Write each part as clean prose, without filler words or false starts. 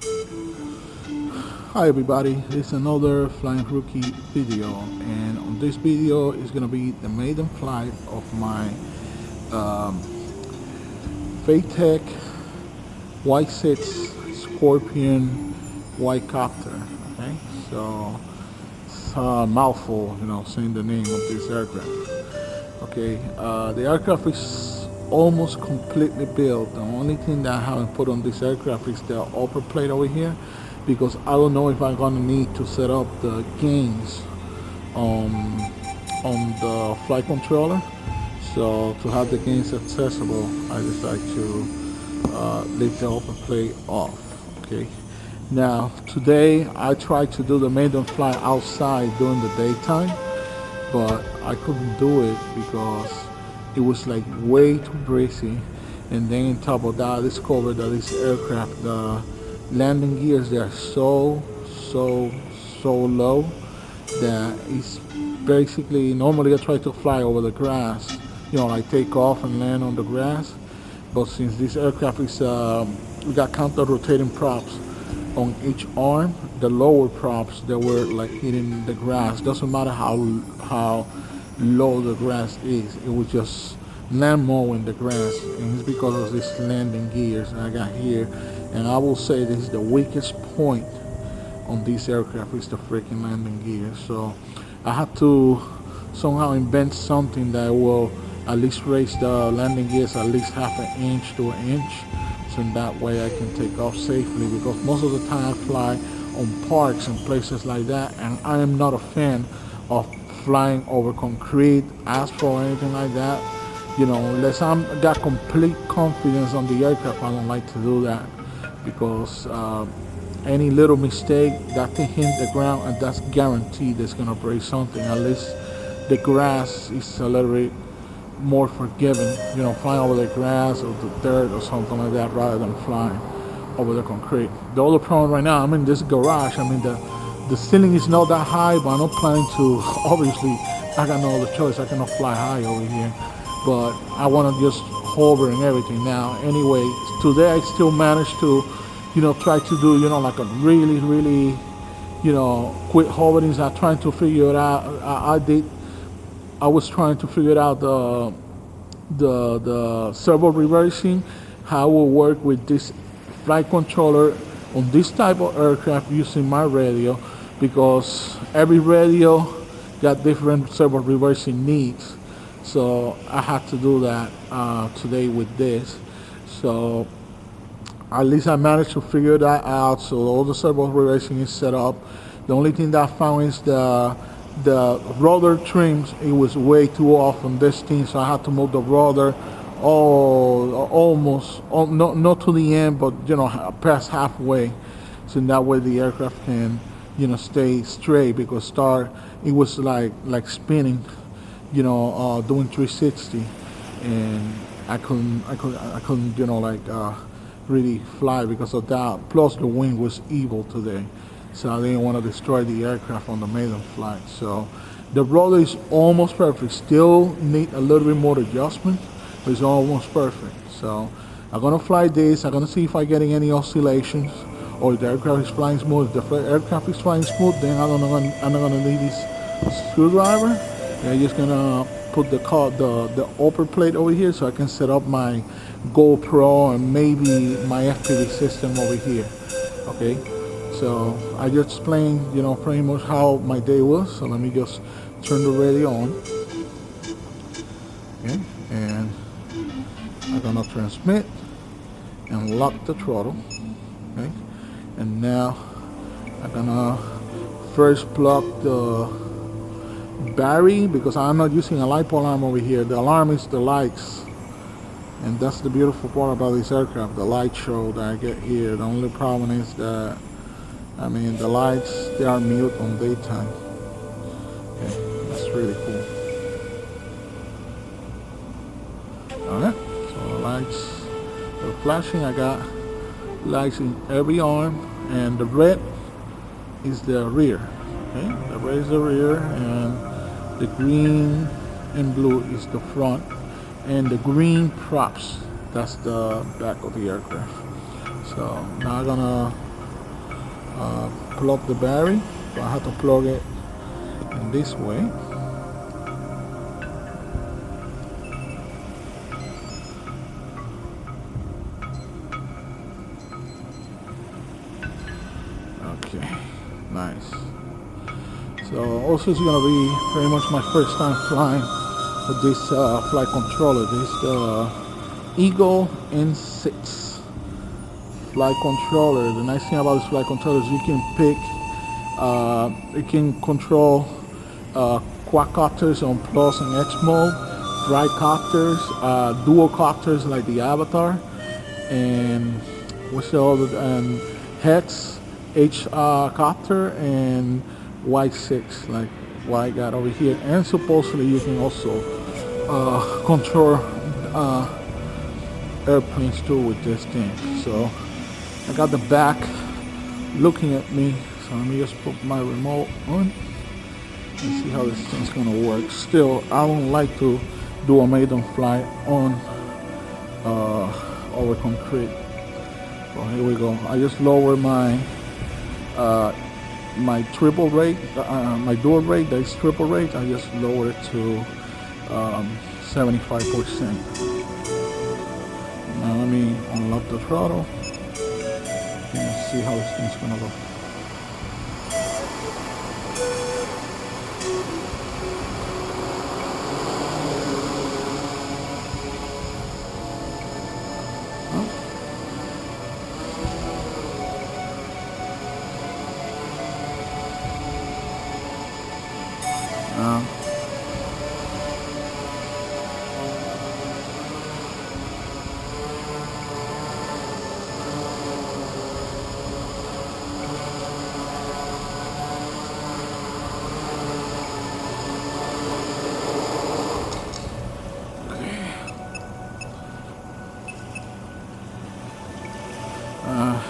Hi everybody, this is another Flying Rookie video, and on this video is going to be the maiden flight of my Fyetech Y6 Scorpion Y-copter. Okay, so it's a mouthful, saying the name of this aircraft. Okay, the aircraft is almost completely built. The only thing that I haven't put on this aircraft is the upper plate over here, because I don't know if I'm gonna need to set up the gains on the flight controller. So to have the gains accessible, I decided to leave the upper plate off. Okay. Now today I tried to do the maiden flight outside during the daytime, but I couldn't do it because it was like way too breezy. And then on top of that, I discovered that this aircraft, the landing gears, they are so low that it's basically, normally I try to fly over the grass, like take off and land on the grass. But since this aircraft is we got counter rotating props on each arm, the lower props, they were like hitting the grass. Doesn't matter how low the grass is, it would just land more in the grass, and it's because of these landing gears I got here. And I will say this is the weakest point on this aircraft, is the freaking landing gear. So I had to somehow invent something that will at least raise the landing gears at least half an inch to an inch, so in that way I can take off safely, because most of the time I fly on parks and places like that, and I am not a fan of flying over concrete, asphalt, or anything like that. Unless I'm got complete confidence on the aircraft, I don't like to do that, because any little mistake, that thing hit the ground, and that's guaranteed it's gonna break something. At least the grass is a little bit more forgiving, flying over the grass or the dirt or something like that, rather than flying over the concrete. The other problem right now, I'm in this garage. I mean, the ceiling is not that high, but I'm not planning to. Obviously, I got no other choice. I cannot fly high over here, but I want to just hover and everything. Now, anyway, today I still managed to, try to do, like a really, quick hoverings. I'm trying to figure it out. I was trying to figure out the servo reversing, how it will work with this flight controller on this type of aircraft using my radio, because every radio got different servo reversing needs. So I had to do that today with this. So at least I managed to figure that out. So all the servo reversing is set up. The only thing that I found is the rudder trims. It was way too off on this thing, so I had to move the rudder almost not to the end, but past halfway, so in that way the aircraft can stay straight, because it was like spinning, doing 360, and I couldn't really fly because of that. Plus the wind was evil today, so I didn't want to destroy the aircraft on the maiden flight. So the rudder is almost perfect. Still need a little bit more adjustment, but it's almost perfect. So I'm gonna fly this. I'm gonna see if I'm getting any oscillations, or if the aircraft is flying smooth. If the aircraft is flying smooth, then I'm not gonna need this screwdriver. I'm just gonna put the upper plate over here, so I can set up my GoPro and maybe my FPV system over here. Okay, so I just explained, pretty much how my day was. So let me just turn the radio on. Okay, and I'm gonna transmit and lock the throttle. Okay, and now I'm gonna first plug the battery, because I'm not using a LiPo alarm over here. The alarm is the lights, and that's the beautiful part about this aircraft, the light show that I get here. The only problem is that, the lights, they are mute on daytime. Okay, that's really cool. Alright, so the lights are flashing. I got lights in every arm, and the red is the rear. Okay, the red is the rear, and the green and blue is the front, and the green props, that's the back of the aircraft. So now I'm gonna plug the battery. So I have to plug it in this way. Okay, nice. So also it's gonna be pretty much my first time flying with this flight controller. This Eagle N6 flight controller. The nice thing about this flight controller is you can pick, you can control quadcopters on plus and X mode, tricopters, dual copters like the Avatar, and what's the other, and Hex copter and Y6 like what I got over here. And supposedly you can also control airplanes too with this thing. So I got the back looking at me, so let me just put my remote on and see how this thing's gonna work. Still, I don't like to do a maiden flight on over concrete. So here we go. I just lower my my triple rate, my dual rate, that is triple rate. I just lower it to 75%. Now let me unlock the throttle and see how this thing's gonna go.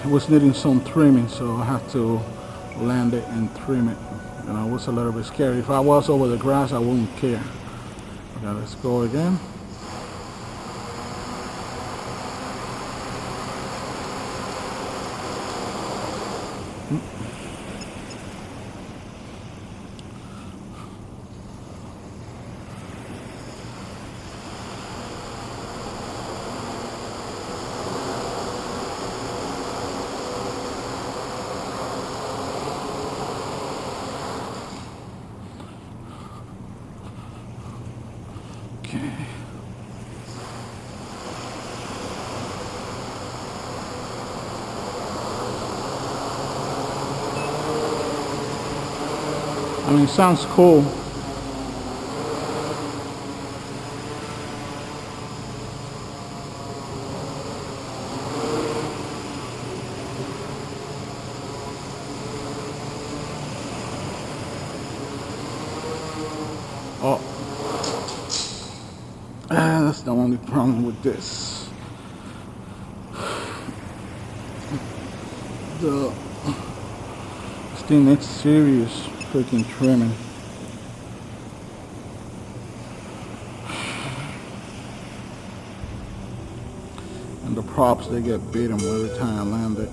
It was needing some trimming, so I had to land it and trim it. And I was a little bit scared. If I was over the grass, I wouldn't care. Okay, let's go again. Okay. I mean, it sounds cool. Oh. That's the only problem with this. This thing needs serious freaking trimming. And the props, they get beaten every time I land it.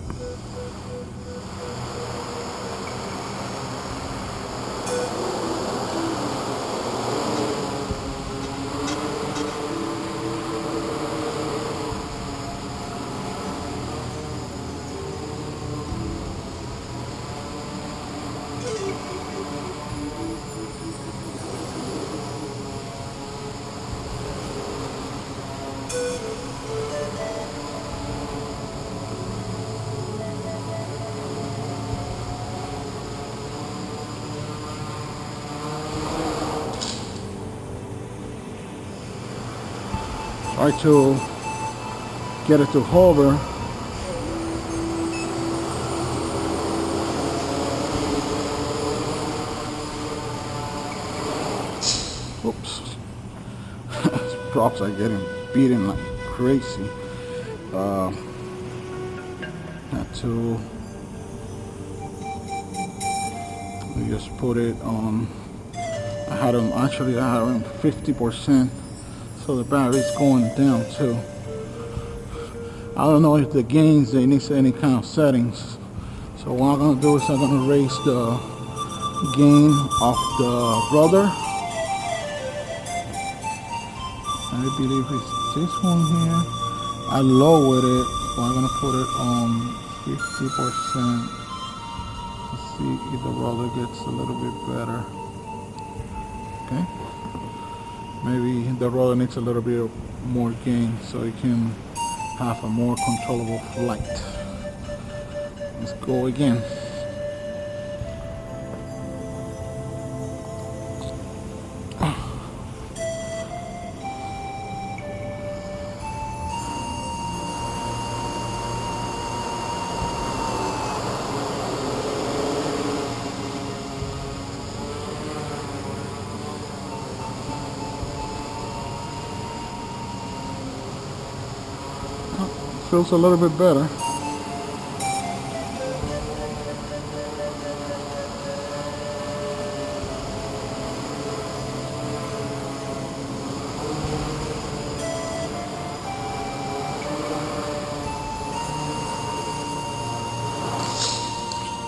Try to get it to hover. Oops. These props are getting beaten like crazy. Had to just put it on. I had them 50%. So the battery's going down too. I don't know if the gains, they need any kind of settings. So what I'm gonna do is I'm gonna raise the gain of the rudder. I believe it's this one here. I lowered it, so I'm gonna put it on 50% to see if the rudder gets a little bit better. Okay. Maybe the rudder needs a little bit more gain so it can have a more controllable flight. Let's go again. Feels a little bit better.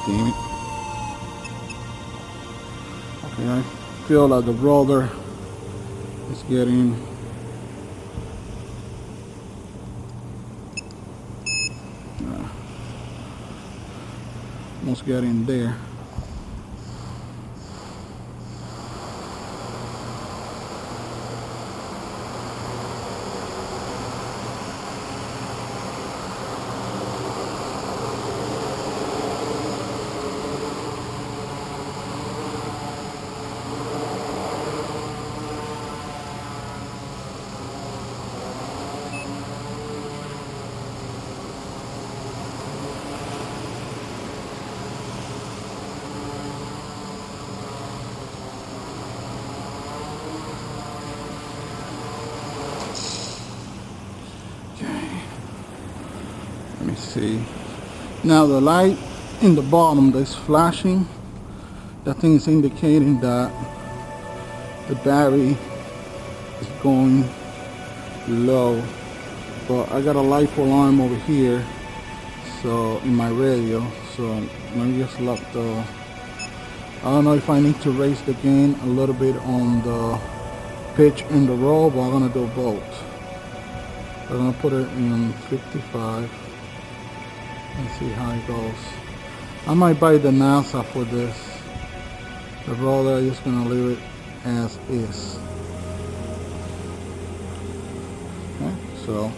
Damn it. Okay, I feel like the roller is getting almost getting there. Let me see. Now the light in the bottom that's flashing, that thing is indicating that the battery is going low. But I got a light alarm over here, so in my radio. So let me just lock the. I don't know if I need to raise the gain a little bit on the pitch and the roll, but I'm gonna do both. I'm gonna put it in 55 and see how it goes. I might buy the NASA for this. The roller, I'm just gonna leave it as is. Okay, so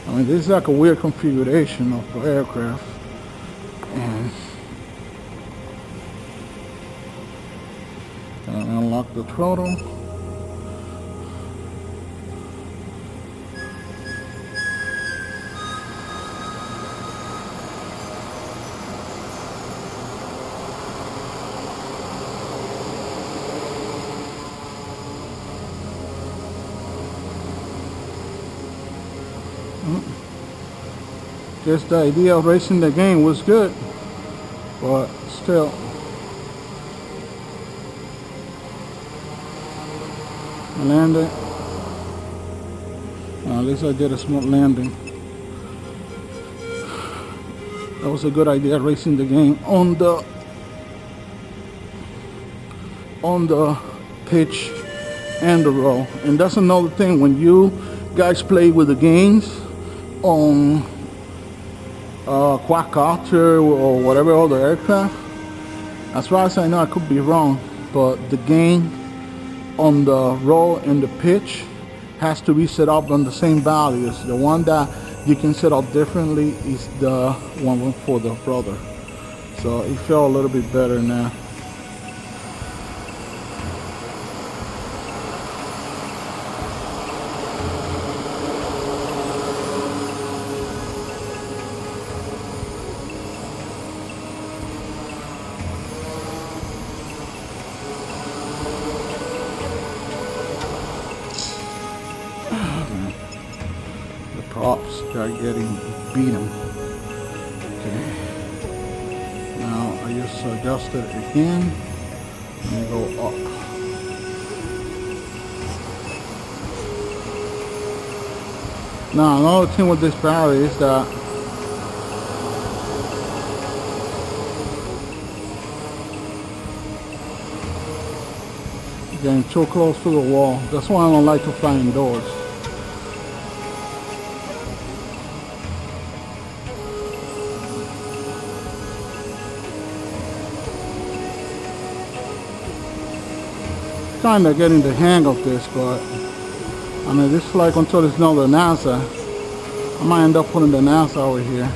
I mean, this is like a weird configuration of the aircraft, and unlock the throttle. Just the idea of racing the game was good, but still. I landed. At least I did a smooth landing. That was a good idea, racing the game on the pitch and the roll. And that's another thing, when you guys play with the games on Y6-copter or whatever other aircraft, as far as I know, I could be wrong, but the gain on the roll and the pitch has to be set up on the same values. The one that you can set up differently is the one for the rudder. So it felt a little bit better now. Props are getting beaten. Okay. Now I just adjust it again and go up. Now another thing with this battery is that Getting too close to the wall. That's why I don't like to fly indoors. Kind of getting the hang of this, but I mean, this flight control is not the NASA. I might end up putting the NASA over here.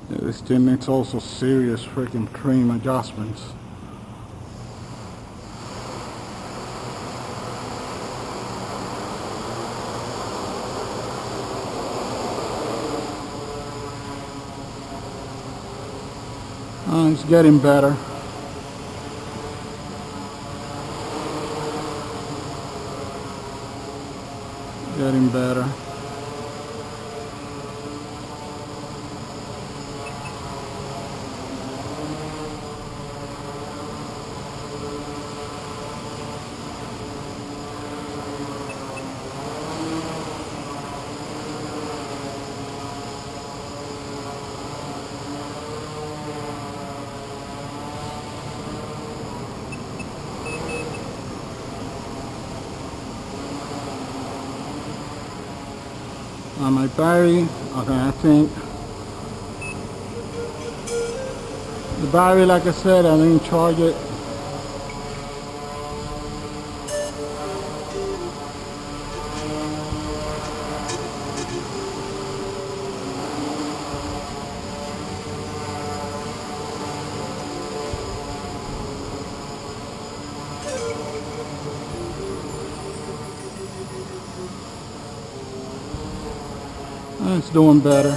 This thing needs also serious freaking trim adjustments. It's getting better. Getting better. My battery, okay, I think the battery, like I said, I didn't charge it. It's doing better.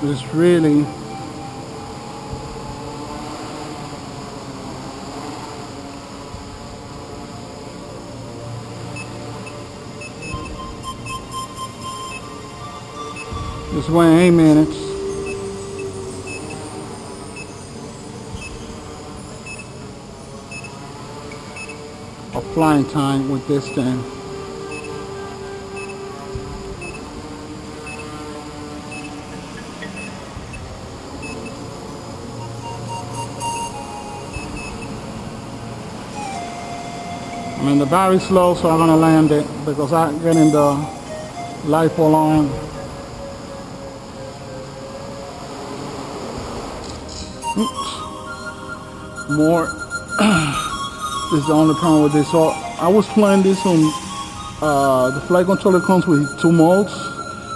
It's really just went 8 minutes. Of flying time with this thing. I mean, the battery's slow, so I'm gonna land it because I'm getting the LiPo on. Oops. More. This is the only problem with this. So I was flying this on the flight controller comes with 2 modes.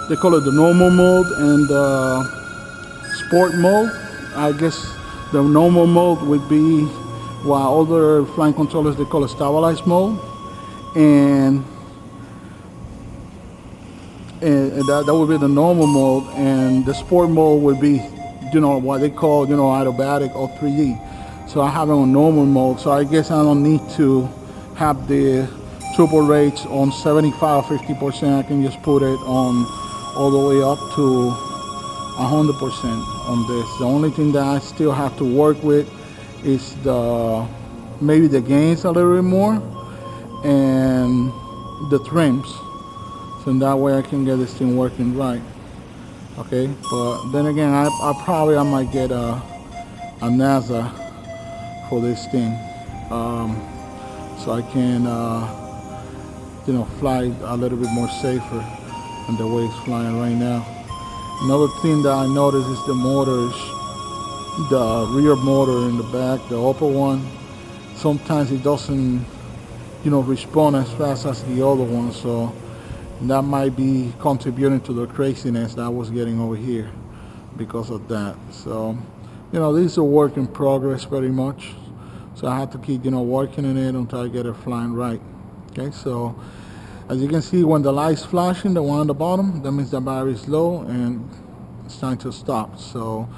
They call it the normal mode and the sport mode. I guess the normal mode would be while other flight controllers they call it stabilized mode, and that would be the normal mode, and the sport mode would be what they call, automatic or 3D. So I have it on normal mode, so I guess I don't need to have the turbo rates on 75 or 50%. I can just put it on all the way up to 100% on this. The only thing that I still have to work with is maybe the gains a little bit more and the trims, so in that way I can get this thing working right. Okay, but then again, I might get a NASA for this thing, so I can fly a little bit more safer than the way it's flying right now. Another thing that I noticed is the motors, the rear motor in the back, the upper one, sometimes it doesn't respond as fast as the other one, so that might be contributing to the craziness that I was getting over here because of that. So this is a work in progress pretty much, so I have to keep working on it until I get it flying right. Okay, so as you can see, when the light's flashing, the one on the bottom, that means the battery is low and it's time to stop. So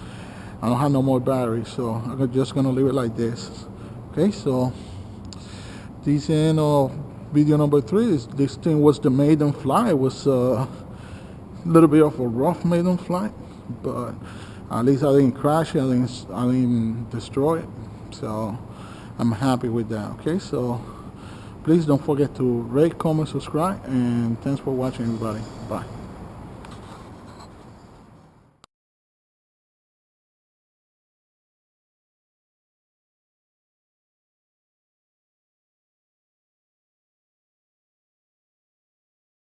I don't have no more battery, so I'm just gonna leave it like this. Okay, so this end of video number 3 is this thing was the maiden flight. It was a little bit of a rough maiden flight, but at least I didn't crash it, I didn't destroy it, so I'm happy with that. Okay, so please don't forget to rate, comment, subscribe, and thanks for watching, everybody. Bye.